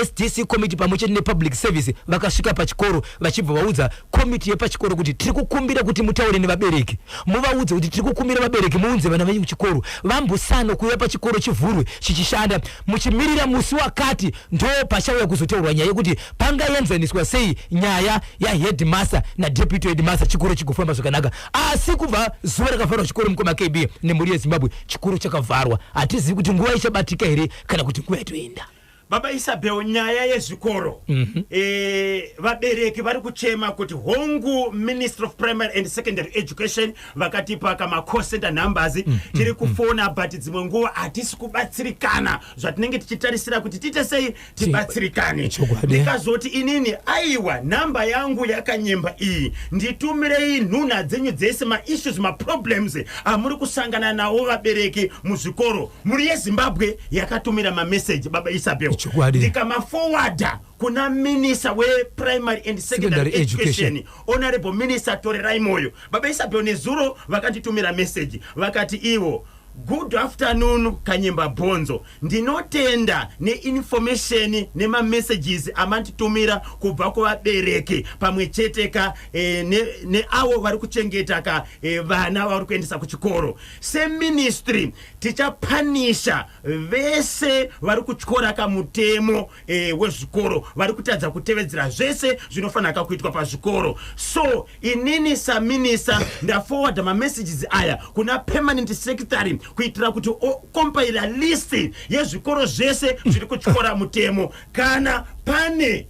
SDC committee pamwe chete nepublic service vakasvika pachikoro vachibva vaudza committee yepachikoro kuti tiri kukumbira kuti mutaure nevabereki muvaudze kuti tiri kukumbira vabereki muunze vana venyu kuchikoro vambusano kuuya pachikoro chivhurwe chichishanda muchimirira musi wakati ndo pachauya kuzotaurwa nyaya yekuti pangaenzaniswa sei nyaya yaheadmaster na deputy headmaster chikoro chigofamba zvakanaka. Asi kubva zuva rakavharwa chikoro mukoma KB nemhuri yeZimbabwe chikoro chakavharwa hatizivi kuti nguva ichabatika here kana kuti nguva yatoenda.
Baba Isabel, nyaya yezvikoro vabereki vari kuchema kuti hongu Ministry of Primary and Secondary Education vakatipa kama call center numbers tiri kufona but dzimwe nguva hatisi kubatsirikana zvatinenge tichitarisira kuti tite sei tibatsirikane. Ndikazoti inini aiwa namba yangu yakanyemba iyi nditumirei nhunha dzenyu dzese maissues maproblems amuri kusangana nawo vabereki muzvikoro. Muri yeZimbabwe yakatumira mamessage Baba Isabel ndikama forwarda kuna Minister we Primary and Secondary Education Honorable Minister torerai moyo. Baba Isabel nezuro vakanditumira message vakati iwo good afternoon Kanyemba Bonzo ndinotenda neinformation nemamessages amanditumira kubva kuvabereki pamwe cheteka neavo vari kuchengetaka vana vari kuendesa kuchikoro. Seministry tichapanisha vese vari kutyora kamutemo wezvikoro vari kutadza kutevedzera zvese zvinofanira kuitwa pazvikoro. So inini saminisa ndaforwarda mamessages aya kuna permanent secretary kuitira kuti kompayira list yezvikoro zvese zviri kutyora mutemo kana pane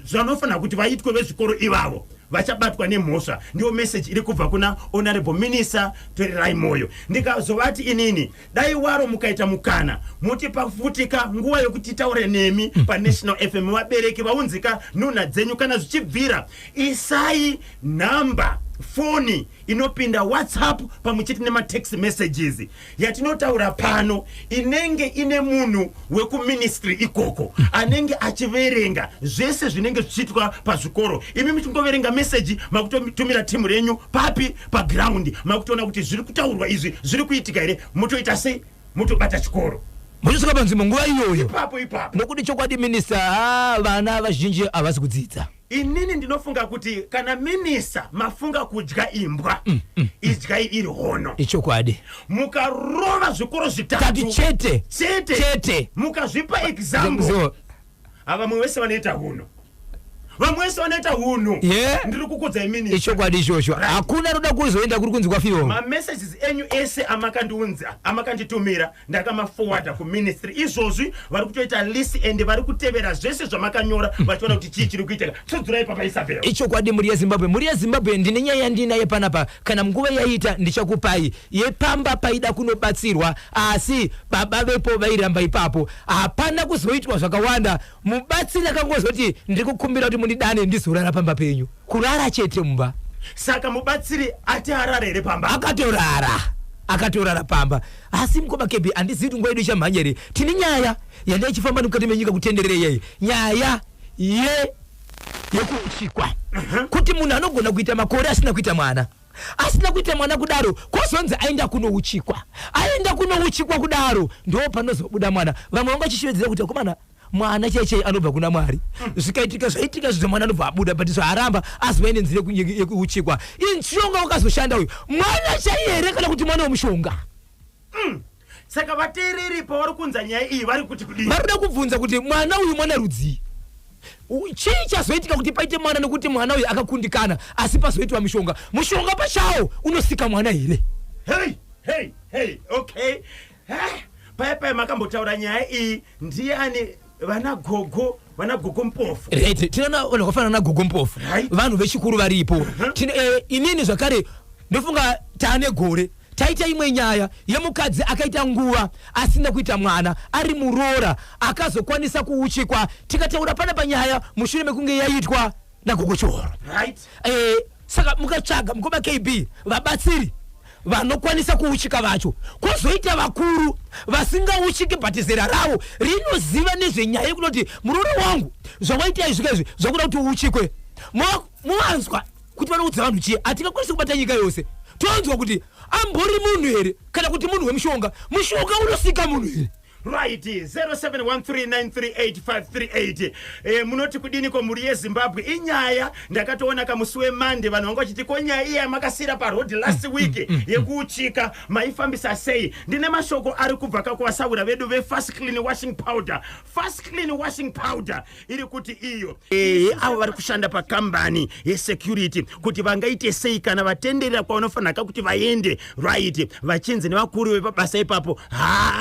zvanofanira kuti vaitwe vezvikoro ivavo vachabatwa nemhosva. Ndiyo message iri kubva kuna Honorable Minister torerai moyo. Ndikazovati inini dai waro mukaita mukana muti pafutika nguva yokuti taure nemi paNational FM vabereki vaunzika nhunha dzenyu kana zvichibvira isai namba foni inopinda WhatsApp pamwe chete nematext messages yatinotaura pano inenge ine munhu wekuministry ikoko anenge achiverenga zvese zvinenge zvichitwa pazvikoro. Imi muchingoverenga message makutotumira timu renyu papi paground makutoona kuti zviri kutaurwa izvi zviri kuitika here mutoita sei mutobata chikoro
muchisvika panzvimbo nguva iyoyo
ipapo
nokuti chokwadi Minister vana vazhinji havasi kudzidza.
Inini ndinofunga kuti kana Minister mafunga kudya imbwa idyai iri hono.
Ichokwadi
mukarova zvikoro zvitatu chete mukazvipa example ava mwese vanoita huno vamwese vanoita huno ndiri kukudza Minister.
Ichokwadi izvozvo hakuna roda kuzoenda kuri kunzi kwafiro
mamessages enyu ese amakandiunza amakanditumira ndakamaforwarda kuministry izvozvi vari kutoita list and vari kutevera zvese zvamakanyora vachiona kuti chii chiri kuitika. Tsudzurai Papa Isabel.
Ichokwadi muri yeZimbabwe ndine nyaya yandinaye panapa kana munguva yaita ndichakupai yepamba paida kunobatsirwa asi baba vepo vairamba ipapo hapana kuzoitwa zvakawanda. Mubatsiri akangozoti ndiri kukumbira kuti munidane ndizorara pamba penyu kurara chete mumba.
Saka mubatsiri ati arare here pamba
akatorara pamba. Asi mukoma KB handizivi kuti nguva yedu ichamhanyere tine nyaya yandai chifamba mukati menyika kutenderere yai nyaya yekuchikwa kuti munhu anogona kuita makore asina kuita mwana kudaro kwozonzi aenda kunouchikwa kudaro ndo panozobuda mwana. Vamwe vangachishevedzera kuti komana mwana chaichai anobva kuna Mwari zvaitika zvizvo mwana anobva abuda but zvaaramba azovaine nzira yekuuchikwa. Inchonga ukazoshanda uyu mwana chai here kana kuti mwana wemushonga.
saka vateereri pavari kunza nyaya iyi vari kuti kudini
varikuda kubvunza kuti mwana uyu mwana rudzi chii chazoitika kuti paite mwana nekuti mwana uyu akakundikana asi pazoitwa mushonga pachawo unosika mwana here
hey okay paya makambotaura nyaya iyi ndiani vana gogo mpofu
tinoona vakafanana nagogo mpofu vanhu vechikuru varipo inini zvakare ndofunga taane gore taita imwe nyaya yemukadzi akaita nguva asina kuita mwana ari Muroora akazokwanisa kuuchikwa tikataura pana panyaya mushure mekunge yaitwa nagogo choro saka mukatsvaga mukoma KB vabatsiri vanokwanisa kuuchika vacho kwozoita vakuru vasingauchiki bhatizera ravo rinoziva nezvenyaya yekunoti Muroora wangu zvawaita izvi zvakuda kuti uuchikwe muwanzwa kuti vanoudza vanhu chii hatingakwanisi kubata nyika yose tonzwa kuti ambori munhu here kana kuti munhu wemushonga unosika munhu here
right 0713938538 munoti kudini ko muri yeZimbabwe inyaya ndakatoona kamusi weMande vanhu vanga vachiti ko nyaya iya makasira paroad last week yekuuchika maifambisa sei ndine mashoko ari kubva kuvasaura vedu ve-fast clean washing powder iri kuti iyo avo vari kushanda pakambani yesecurity kuti vangaite sei kana vatenderera kwavanofanira kuti vaende right vachinzi nevakuru vepabasa ipapo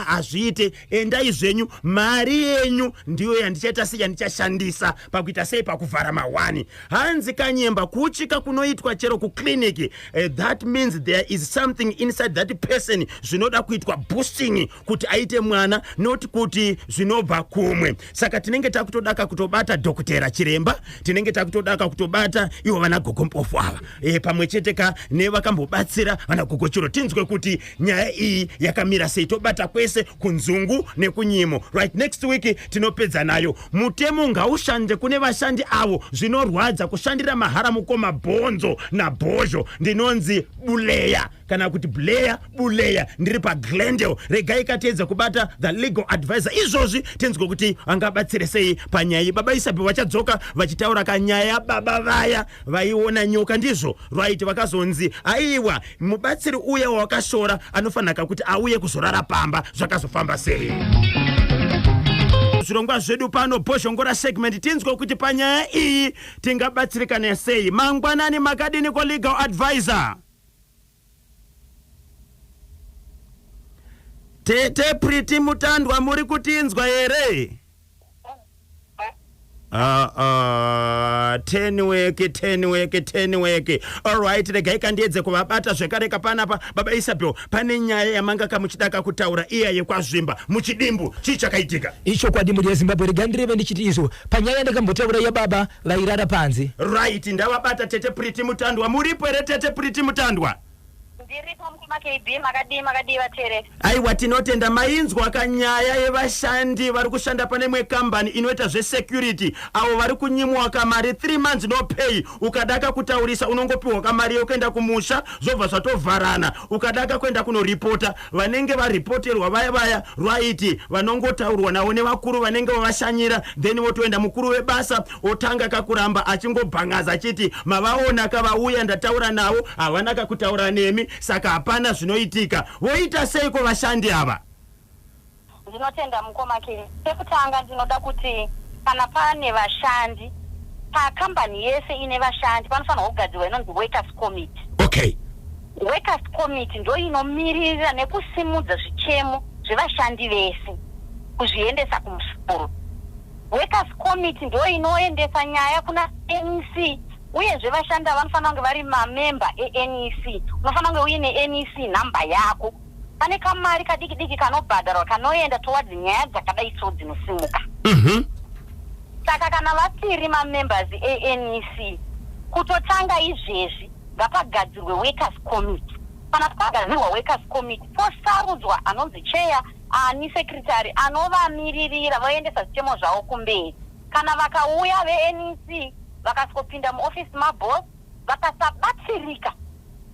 hazviite endai zvenyu mari yenyu ndiyo yandichaita sei yandichashandisa pakuita sei pakuvhara mawani hanzi kanyemba kuchika kunoitwa chero kukliniki that means there is something inside that person zvinoda kuitwa boosting kuti aite mwana not kuti zvinobva kumwe saka tinenge takutodaka kutobata dhokotera chiremba tinenge takutodaka kutobata ivo vana gogo mpofu ava pamwe cheteka nevakambobatsira vana gogo chiro tinzwe kuti nyaya iyi yakamira sei tobata kwese kunzungu nekunyimo right next week tinopedza nayo mutemo ngaushande kune vashandi avo zvinorwadza kushandira mahara mukoma bhonzo nabhozho ndinonzi buleya kana kuti buleya ndiri paGlendale regai katedza kubata the legal advisor izvozvi tinzwe kuti angabatsire sei panyaya baba Isabe vachadzoka vachitaura kanyaya baba vaya vaiona nyoka ndizvo right vakazonzi aiwa mubatsiri uya wakashora anofanira kuti auye kuzorara pamba zvakazofamba sei zvirongwa zvedu pano bhozhongora segment tinzwe kuti panyaya iyi tingabatsirikana sei mangwanani makadini ko legal advisor tete Pretty Mutandwa muri kutinzwa here 10 weke alright regai kandiedze kuvabata zvekare kapanapa baba Isabel pane nyaya yamanga kamuchidaka kutaura iya yekwazvimba muchidimbu chii chakaitika
icho kwadi muri yeZimbabwe regai ndireve ndichiti izvo panyaya ndakambotaura yababa vairara panze
right ndavabata tete Pretty Mutandwa muripo here tete Pretty Mutandwa
ndiripo mukoma KB makadi vateereri
aiwa tinotenda mainzwa kanyaya yevashandi vari kushanda pane imwe kambani inoita zvesecurity avo vari kunyimwa kamari 3 months no pay ukadaka kutaurisa unongopiwa kamari yokuenda kumusha zvobva zvatovharana ukadaka kuenda kunoripota vanenge varipoterwa vaya right vanongotaurwa navo nevakuru vanenge vavashanyira then votoenda mukuru webasa otanga kakuramba achingobhangaza achiti mavaona kavauya ndataura navo havana kakutaura nemi saka hapana zvinoitika voita sei ko vashandi ava
ndinotenda mukoma KB sekutanga ndinoda kuti kana pane vashandi pakambani yese ine vashandi panofanira kugadzirwa inonzi workers committee
okay
workers committee ndo inomirira nekusimudza zvichemo zvevashandi vese kuzviendesa kumusoro workers committee ndo inoendesa nyaya kuna NEC uyezve vashandi vanofanira kunge vari mamemba eNEC unofanira kunge uine NEC namba yako pane kamari kadiki kanobhadharwa kanoenda towards nyaya dzakadai so dzinosimuka saka kana vasiri mamembers eNEC kutotanga izvezvi ngapagadzirwe workers committee kana pakagadzirwa workers committee posarudzwa anonzi chair ani secretary anovamiririra voendesa zvichemo zvavo kumberi kana vakauya veNEC vakasopinda muoffice maboss vakasabatsirika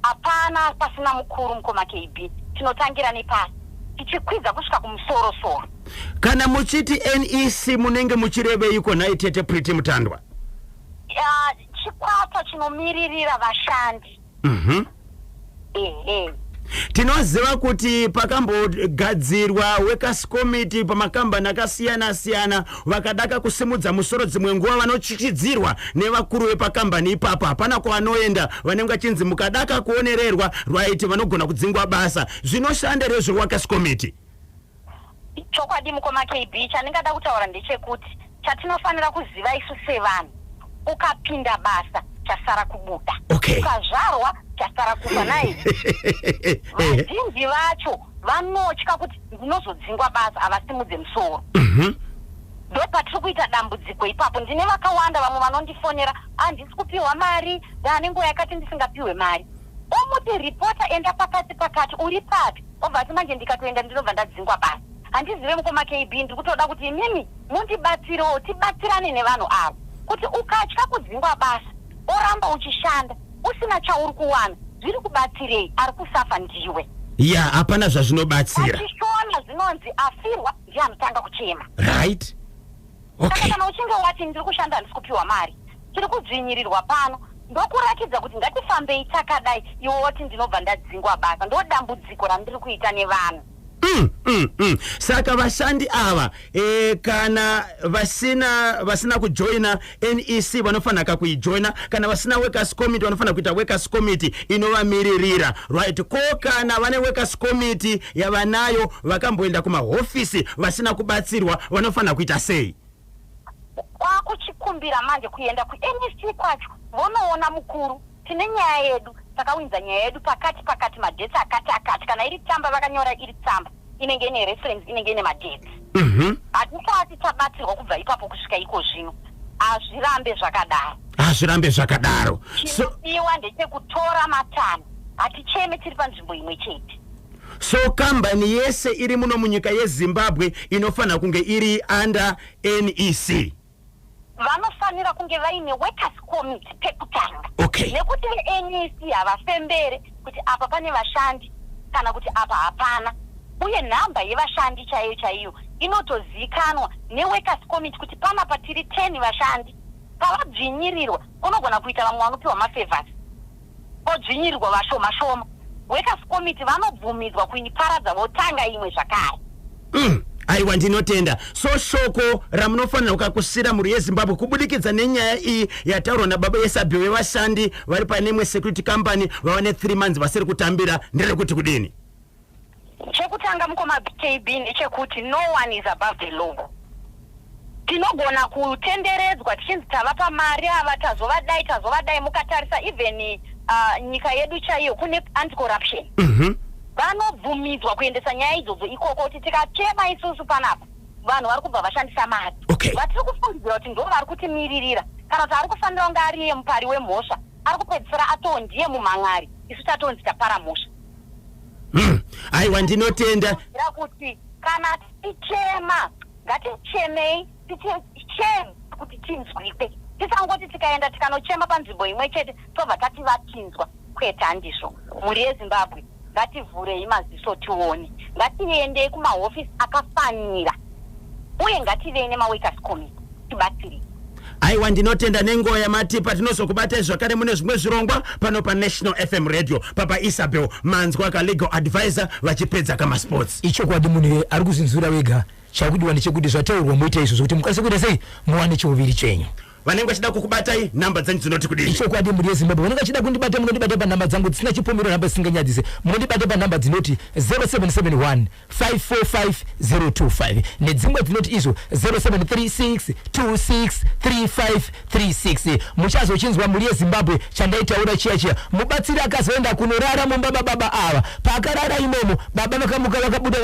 hapana pasina mukuru mukoma KB tinotangira nepasi tichikwidza kusvika kumusoro
kana muchiti NEC munenge muchireve iko nhai tete Pretty Mutandwa
chikwata chinomiririra vashandi
Tinoziva kuti pakambogadzirwa workers committee pamakambani akasiyana vakadaka kusimudza musoro dzimwe nguva vanochichidzirwa nevakuru vepakambani ipapa hapana kwavanoenda vanenge vachinzi mukadaka kuonererwa right vanogona kudzingwa basa zvinoshanda rezvo workers committee.
Chokwadi mukoma KB chandingada kutaura ndechekuti chatinofanira kuziva isu sevanhu ukapinda basa chasara kubuda ukazvarwa chasara kufa naye vazhinji vacho vanotya kuti ndinozodzingwa basa havasimudze musoro ndo patiri kuita dambudziko ipapo. Ndine vakawanda vamwe vanondifonera handisi kupiwa mari ndane nguva yakati ndisingapiwe mari omuti ripota enda pakati uri papi obva ati manje ndikatoenda ndinobva ndadzingwa basa. Handizive mukoma KB ndiri kutoda kuti imimi mundibatsirewo tibatsirane nevanhu avo kuti ukatya kudzingwa basa oramba uchishanda usina chauri kuwana zviri kubatsirei ari kusafa ndiwe
hapana zvazvinobatsira
achishona zvinonzi afirwa ndiye anotanga kuchema
right.
Kana uchinge wati ndiri kushanda handisi kupiwa mari tiri kudzvinyirirwa pano ndokuratidza kuti ngatifambei takadai iwe woti ndinobva ndadzingwa basa ndo dambudziko randiri kuita nevanhu.
Saka vashandi ava kana vasina kujoina NEC vanofanira kuijoina kana vasina workers committee vanofanira kuita workers committee inovamiririra right. Ko kana vane workers committee yavanayo vakamboenda kumahofisi vasina kubatsirwa vanofanira kuita sei?
Kwakuchikumbira manje kuenda kuNEC kwacho vonoona mukuru tine nyaya yedu takawinza nyaya yedu pakati madheti akati kana iri tsamba vakanyora iri tsamba inenge ine reference inenge ine madheti hatisati tabatsirwa kubva ipapo kusvika iko zvino hazvirambe zvakadaro chinodiwa ndechekutora matano haticheme tiri panzvimbo imwe chete.
So kambani yese iri muno munyika yeZimbabwe inofanira kunge iri under NEC.
Vanofanira kunge vaine workers committee pekutanga nekuti NEC havafembere kuti apa pane vashandi kana kuti apa hapana uye nhamba yevashandi chaiyo inotozikanwa neworkers committee kuti pana patiri 10 vashandi pavadzvinyirirwa unogona kuita vamwe vanopiwa mafavors odzvinyirirwa vashoma workers committee vanobvumidzwa kuiparadza votanga imwe zvakare.
Aiwa ndinotenda. So shoko ramunofanira kukusira muri yeZimbabwe kubudikidza nenyaya iyi yataurwa nababa Esabio vevashandi vari panemwe security company vawane 3 months vasiri kutambira nderekuti kudini?
Chekutanga mukoma KB ndechekuti no one is above the law. Tinogona kutenderedzwa tichinzi tavapa mari ava tazovadai mukatarisa even nyika yedu chaiyo kune anti-corruption. Vanobvumidzwa kuendesa nyaya idzodzo ikoko kuti tikachema isusu panapa vanhu vari kubva vashandisa mari vatiri kufungidzira kuti ndo vari kutimiririra kana kuti ari kufanira kunge ariye mupari wemhosva ari kupedzisira atondiye mumhan'ari isu tatonzi tapara mhosva.
Aiwa ndinotenda
kuti kana tichema ngatichemei ticheme kuti tinzwikwe tisangoti tikaenda tikanochema panzvimbo imwe chete tobva tati vatinzwa kwete handizvo. Muri yeZimbabwe ngativhurei maziso tione ngatiendei kumahofisi akafanira uye ngativei nemaworkers committee tibatsirei.
Aiwa ndinotenda nenguva yamatipa tinozokubatai zvakare mune zvimwe zvirongwa pano paNational FM Radio papa Isabel Manzwa legal advisor vachipedza kamasports.
Ichokwadi munhu ari kuzinzura wega chakudiwa ndechekuti zvataurwa muita izvo zvokuti mukwanise kuita sei muwane chiuviri chenyu.
Vanenge vachida kukubatai namba dzenyu dzinoti kudini?
Ichokwadi muri yeZimbabwe vanenge vachida kundibata munondibata panhamba dzangu dzisina chipomero namba dzisinganyadzise munondibata panhamba dzinoti 0771 545 025 nedzimwe dzinoti izvo 0736 26 3536. Muchazochinzwa muri yeZimbabwe chandaitaura chiya mubatsiri akazoenda kunorara mumba baba ava pakarara imomo baba vakamuka vakabuda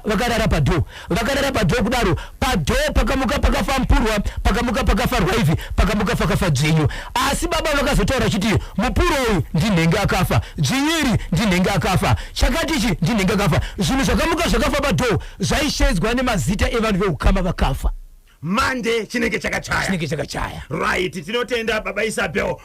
vakarara padho kudaro padho pakamuka pakafa mpurwa pakamuka pakafarwa hivi pakamuka pakafa dzvinyu asi baba vakazotaura chiti mupuro uyu ndinenge akafa dzvinyiri ndinenge akafa chakatichi ndinenge akafa zvinhu zvakamuka zvakafa padho zvaishedzwa nemazita evanhu veukama vakafa
mande chinenge chakachaya
right.
Tinotenda baba Isabel